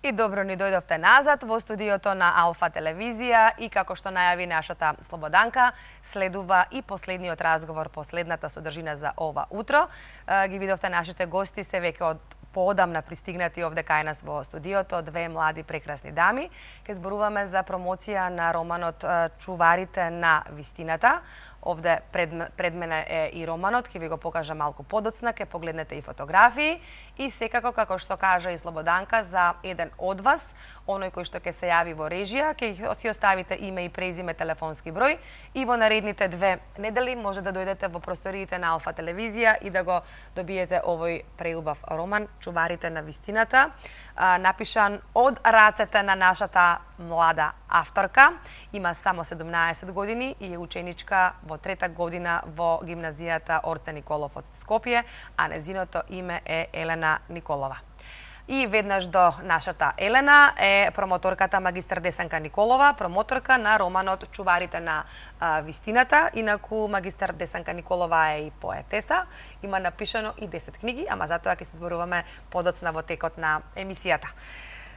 И добро ни дојдовте назад во студиото на Алфа телевизија и како што најави нашата Слободанка, следува и последниот разговор, последната содржина за ова утро. Ги видовте нашите гости се веќе од поодамна пристигнати овде кај нас во студиото, две млади прекрасни дами. Ке зборуваме за промоција на романот Чуварите на вистината. Овде пред мене е и романот, ќе ви го покажа малку подоцна, ке погледнете и фотографии и секако како што кажа и Слободанка за еден од вас, оној кој што ќе се јави во режија, ќе си оставите име и презиме, телефонски број и во наредните 2 недели може да дојдете во просториите на Алфа телевизија и да го добиете овој преубав роман Чуварите на вистината, напишан од рацете на нашата млада авторка. Има само 17 години и е ученичка во 3-та година во гимназијата Орце Николов од Скопје, а незиното име е Елена Николова. И веднаш до нашата Елена е промоторката магистар Десанка Николова, промоторка на романот Чуварите на вистината. Инаку магистар Десанка Николова е и поетеса, има напишано и 10 книги, ама затоа ќе се зборуваме подоцна во текот на емисијата.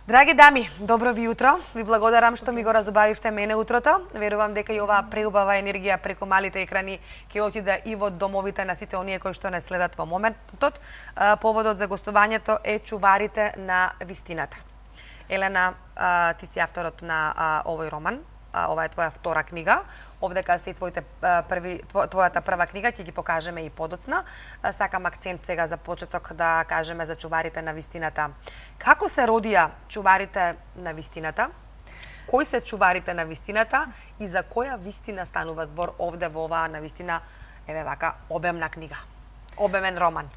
Драги дами, добро ви утро. Ви благодарам што ми го разубавивте мене утрото. Верувам дека и оваа преубава енергија преку малите екрани ќе отиде и во домовите на сите оние кои што не следат во моментот. Поводот за гостувањето е Чуварите на вистината. Елена, ти си авторот на овој роман. Ова е твоја втора книга. Овдека се и твојата прва книга, ќе ги покажеме и подоцна. Сакам акцент сега за почеток да кажеме за Чуварите на вистината. Како се родија Чуварите на вистината? Кои се Чуварите на вистината и за која вистина станува збор овде во оваа навистина, еве вака, обемна книга, обемен роман?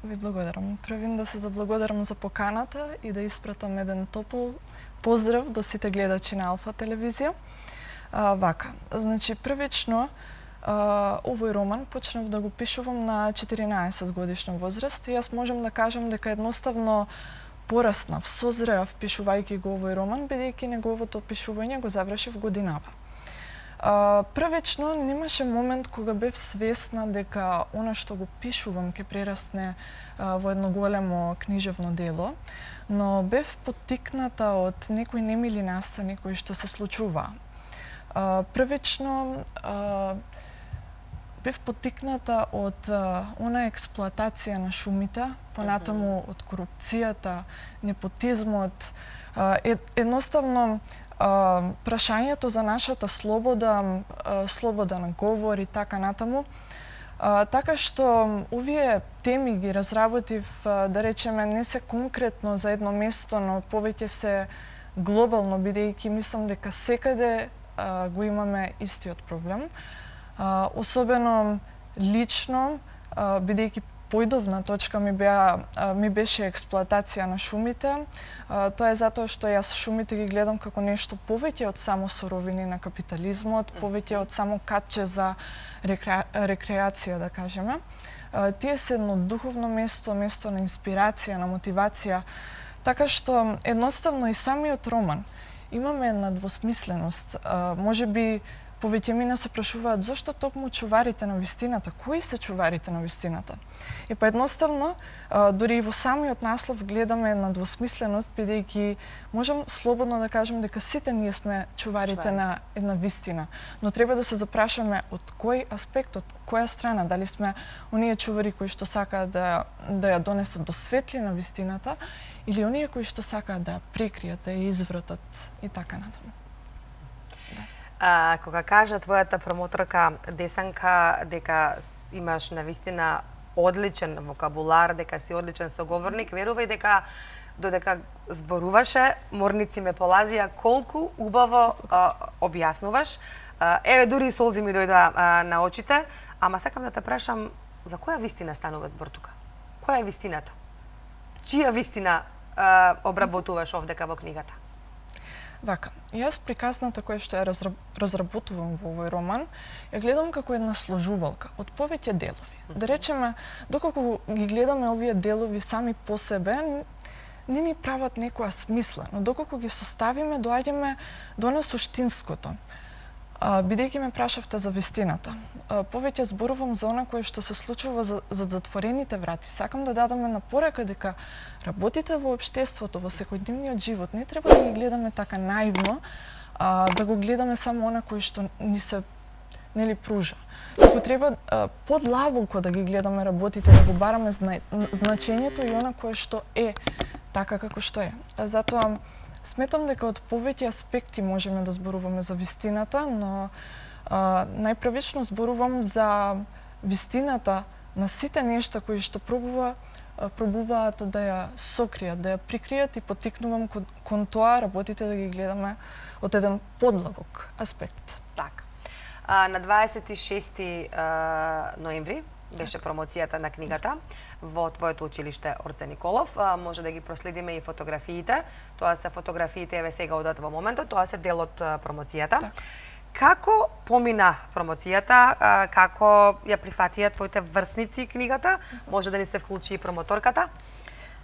Ви благодарам. Првин да се заблагодарам за поканата и да испратам еден топол поздрав до сите гледачи на Алфа телевизија. Вака, значи првично овој роман почнав да го пишувам на 14 годишна возраст и јас можам да кажам дека едноставно пораснав, созреав пишувајќи го овој роман, бидејќи неговото пишување го завршив годинава. Првично немаше момент кога бев свесна дека она што го пишувам ќе прерасне во едно големо книжевно дело, но бев поттикната од некои немили настани кои што се случуваа. Првично бев поттикната од она експлоатација на шумите, понатаму од корупцијата, непотизмот, едноставно прашањето за нашата слобода, слобода на говор и така натаму. Така што овие теми ги разработив, да речеме, не се конкретно за едно место, но повеќе се глобално, бидејќи мислам дека секаде го имаме истиот проблем. Особено лично, бидејќи поидовна точка ми беше експлоатација на шумите. Тоа е затоа што јас шумите ги гледам како нешто повеќе од само суровини на капитализмот, повеќе од само катче за рекреација, да кажеме. Тие се едно духовно место, место на инспирација, на мотивација, така што едноставно и самиот роман имаме една двосмисленост. Можеби повеќе мина се прашуваат зошто токму Чуварите на вистината, кои се Чуварите на вистината? И па едноставно, дури и во самиот наслов гледаме една двосмисленост, бидејќи можам слободно да кажем дека сите ние сме чуварите на една вистина, но треба да се запрашаме од кој аспект, од која страна, дали сме оние чувари кои што сакаат да ја донесат до светлина вистината, или оние кои што сакаат да ја прикријат, да ја извратат и така натаму. Кога кажа твојата промоторка Десанка дека имаш навистина одличен вокабулар, дека си одличен соговорник, верувај дека додека зборуваше, морници ме полазија колку убаво објаснуваш. Еве, дури и солзи ми дојдоа на очите, ама сакам да те прашам, за која вистина станува збор тука? Која е вистината? Чија вистина обработуваш овдека во книгата? Вака, јас приказната која што ја разработувам во овој роман, ја гледам како една сложувалка од повеќе делови. Да речеме, доколку ги гледаме овие делови сами по себе, не ни прават некоја смисла, но доколку ги составиме, доаѓаме до на суштинското. Бидејќи ме прашавте за вистината, повеќе зборувам за она кое што се случува за затворените врати. Сакам да дадам една порека дека работите во општеството, во секојдневниот живот, не треба да ги гледаме така наивно, да го гледаме само она кое што ни се пружа. Ако треба подлабоко да ги гледаме работите, да го бараме значењето и она кое што е така како што е. Затоа сметам дека од повеќе аспекти можеме да зборуваме за вистината, но најпрвично зборувам за вистината на сите нешта кои што пробуваат да ја сокријат, да ја прикријат, и поттикнувам кон тоа работите да ги гледаме од еден подлабок аспект. Така. На 26 ноември беше промоцијата на книгата во твоето училиште Орце Николов. Може да ги проследиме и фотографиите. Тоа се фотографиите, еве сега одат во моментот, тоа се дел од промоцијата. Так. Како помина промоцијата, како ја прифатија твоите врсници книгата? Може да ни се вклучи и промоторката?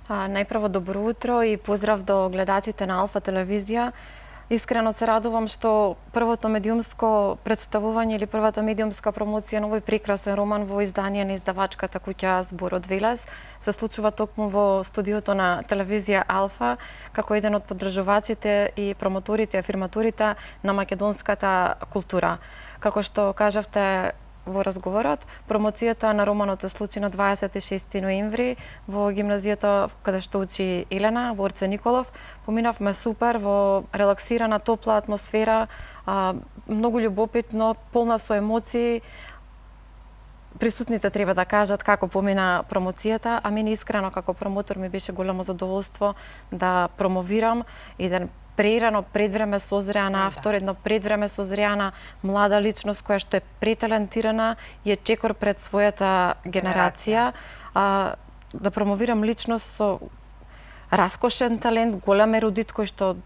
Најпрво добро утро и поздрав до гледаците на Алфа телевизија. Искрено се радувам што првото медиумско представување или првата медиумска промоција на овој прекрасен роман во издание на издавачката куќа Збор од Велес се случува токму во студиото на телевизија Алфа, како еден од поддржувачите и промоторите, афирматорите на македонската култура. Како што кажавте во разговорот, промоцијата на романот се случи на 26 ноември во гимназијата каде што учи Елена, во Орце Николов. Поминавме супер, во релаксирана, топла атмосфера, многу љубопитно, полна со емоции. Присутните треба да кажат како помина промоцијата, а мене искрено како промотор ми беше големо задоволство да промовирам еден преирано предвреме созреана автор, едно предвреме созреана млада личност која што е преталентирана и е чекор пред својата генерација. Да промовирам личност со раскошен талент, голем ерудит кој што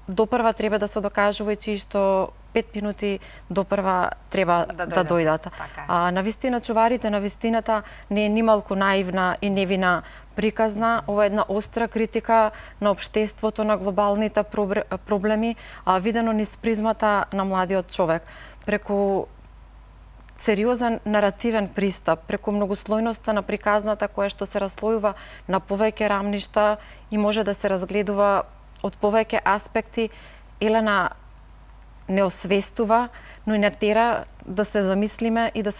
допрва треба да се докажува и што 5 минути допрва треба да дојдат. Навистина чуварите на вистината не е нималку наивна и невина приказна. Ова е една остра критика на општеството, на глобалните проблеми, видено низ призмата на младиот човек. Преку сериозен наративен пристап, преку многослојноста на приказната која што се разслојува на повеќе рамништа и може да се разгледува од повеќе аспекти, Елена не освестува, но и не тера да се замислиме и да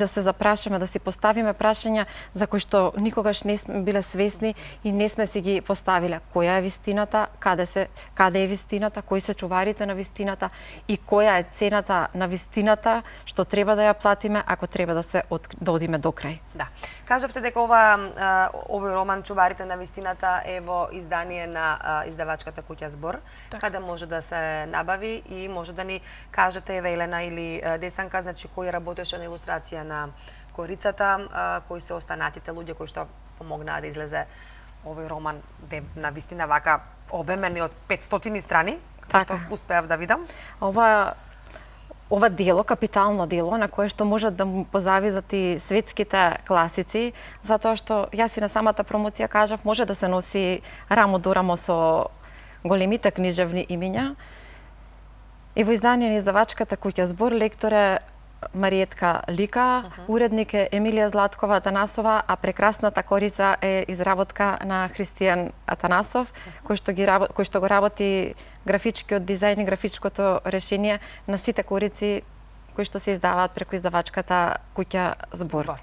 се запрашаме, да си поставиме прашања за кои што никогаш не сме биле свесни и не сме си ги поставиле. Која е вистината, каде е вистината, кои се чуварите на вистината и која е цената на вистината што треба да ја платиме ако треба да одиме до крај. Да. Кажавте дека овој роман Чуварите на вистината е во издание на издавачката куќа Збор, каде може да се набави и може да ни кажете, еве Елена или Десанка, значи кој работеше на илустрација на корицата, кои се останатите луѓе кои што помогнаа да излезе овој роман на вистина вака обемен од 500 страни, како што успеав да видам. Ова дело, капитално дело, на кое што можат да му позавидат и светските класици, затоа што јас и на самата промоција кажав, може да се носи рамо до рамо со големите книжевни имиња. И во издание на издавачката куќа Збор, лектор е Мариетка Лика, уредник е Емилија Златкова Атанасова, а прекрасната корица е изработка на Христијан Атанасов, кој што го работи графичкиот дизајн и графичкото решение на сите корици кои што се издаваат преку издавачката куќа Збор.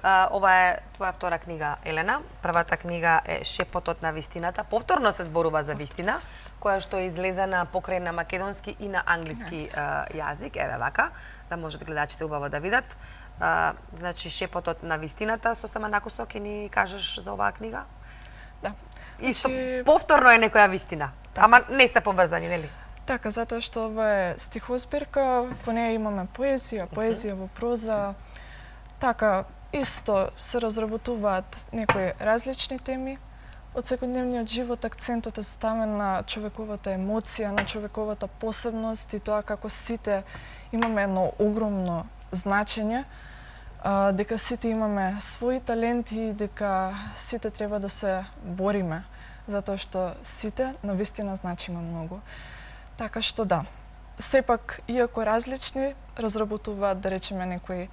Ова е твоја втора книга, Елена. Првата книга е Шепотот на вистината. Повторно се зборува за вистина, која што е излезена покрај на македонски и на англиски јазик. Еве вака, да можат гледачите убаво да видат. Значи, Шепотот на вистината, сосема накусок ќе ни кажеш за оваа книга? Да. Исто, повторно е некоја вистина, ама не се поврзани, нели? Така, затоа што ова е стихозбирка, по неја имаме поезија во проза. Така, исто се разработуваат некои различни теми од секојдневниот живот. Акцентот е ставен на човековата емоција, на човековата посебност и тоа како сите имаме едно огромно значење, дека сите имаме своји таленти и дека сите треба да се бориме, затоа што сите навистина значиме многу. Така што да, сепак, иако различни, разработуваат, да речеме, некои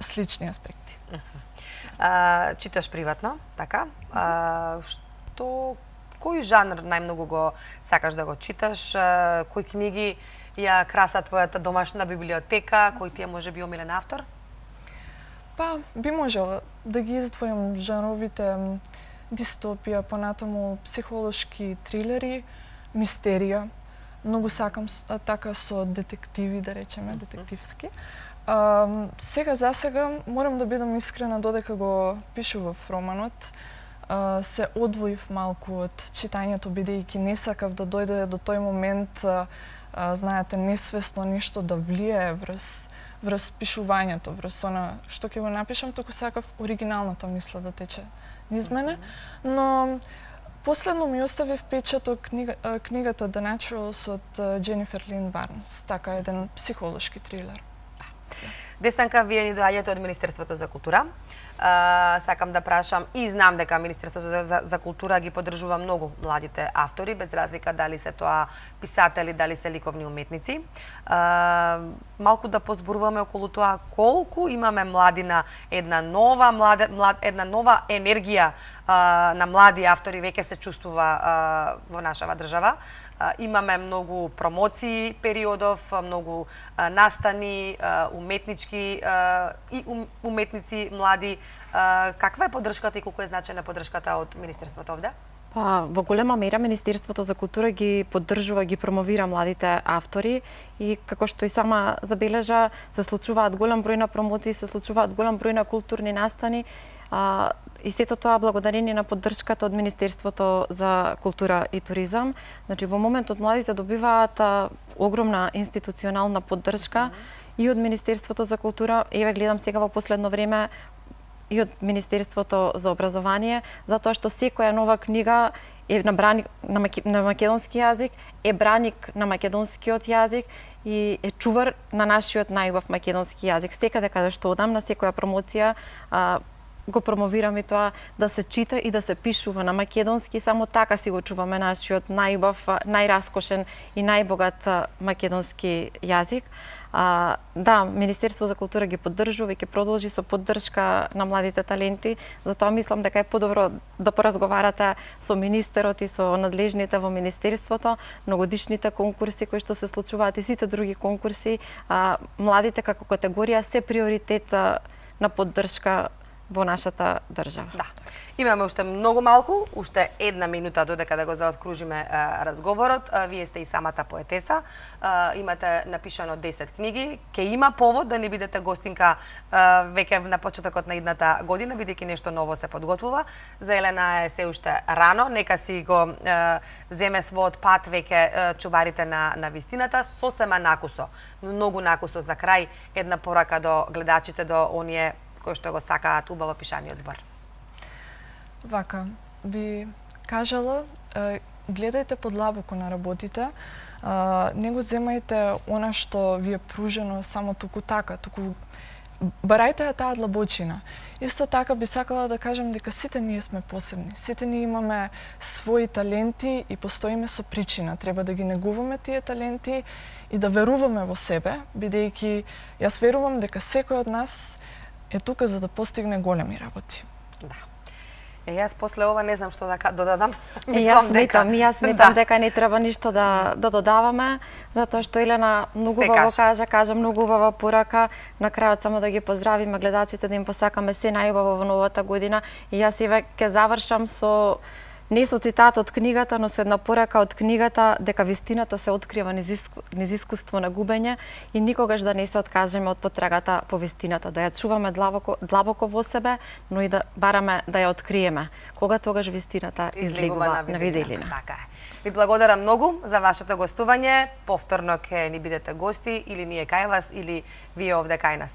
слични аспекти. Читаш приватно, така? Кој жанр најмногу го сакаш да го читаш? Кои книги ја краса твојата домашна библиотека? Кој ти е можеби омилен автор? Па, би можела да ги издвоим жанровите дистопија, понатаму психолошки трилери, мистерија. Многу сакам така со детективи, да речеме, детективски. Сега за сега морам да бидам искрена, додека го пишував романот, се одвоив малку од читањето, бидејќи не сакав да дојде до тој момент, знаете, несвесно нешто да влие врз пишувањето, врз она што ќе го напишам, туку сакав оригиналната мисла да тече низ мене, но последно ми остави впечаток книгата The Naturals од Дженифер Лин Барнс, така еден психолошки трилер. Дестанка, вие ни доаѓате од Министерството за култура. Сакам да прашам и знам дека Министерството за култура ги поддржува многу младите автори, без разлика дали се тоа писатели, дали се ликовни уметници. Малку да позборуваме околу тоа колку имаме младина, една нова енергија на млади автори веќе се чувствува во нашава држава. Имаме многу промоции периодов, многу настани, уметнички и уметници млади. Каква е поддршката и колку е значајна поддршката од Министерството овде? Па, во голема мера Министерството за култура ги поддржува, ги промовира младите автори и како што и сама забележа, се случуваат голем број на промоции, се случуваат голем број на културни настани. И сето тоа благодарение на поддршката од Министерството за култура и туризам. Значи, во моментот младите добиваат огромна институционална поддршка и од Министерството за култура, еве гледам сега во последно време и од Министерството за образование, затоа што секоја нова книга е на македонски јазик, е браник на македонскиот јазик и е чувар на нашиот најубав македонски јазик. Секаде каде што одам, на секоја промоција, го промовирам и тоа да се чита и да се пишува на македонски, само така си го чуваме нашиот најубав, најраскошен и најбогат македонски јазик. Да, Министерство за култура ги поддржува и ќе продолжи со поддршка на младите таленти, затоа мислам дека е подобро да поразговарате со министерот и со надлежните во Министерството, многодишните конкурси кои што се случуваат и сите други конкурси, младите како категорија се приоритет на поддршка во нашата држава. Да. Имаме уште многу малку, уште една минута додека да го заокружиме разговорот. Вие сте и самата поетеса, имате напишано 10 книги, ќе има повод да не бидете гостинка веќе на почетокот на идната година, бидејќи нешто ново се подготвува. За Елена е се уште рано, нека си го земе својот пат веќе чуварите на вистината, сосема накусо, многу накусо за крај, една порака до гледачите, до оние кои што го сакаат убаво пишаниот збор. Вака, би кажала, гледајте подлабоко на работите, не го земајте она што ви е пружено само туку така, туку барајте ја таа длабочина. Исто така би сакала да кажам дека сите ние сме посебни, сите ние имаме своји таленти и постоиме со причина. Треба да ги негуваме тие таленти и да веруваме во себе, бидејќи јас верувам дека секој од нас е тука за да постигне големи работи. Да. Јас после ова не знам што да додадам. Јас сметам дека не треба ништо да додаваме, затоа што Елена многу убаво кажа многу убава порака. На крајот само да ги поздравиме гледачите, да им посакаме се најубаво во новата година. И јас еве ќе завршам со не со цитат од книгата, но со една порака од книгата дека вистината се открива низ искуство на губење и никогаш да не се откажеме од потрагата по вистината, да ја чуваме длабоко во себе, но и да бараме да ја откриеме. Кога тогаш вистината излегува на виделина. Така е. Ви благодарам многу за вашето гостување. Повторно ќе ни бидете гости или ние кај вас или вие овде кај нас.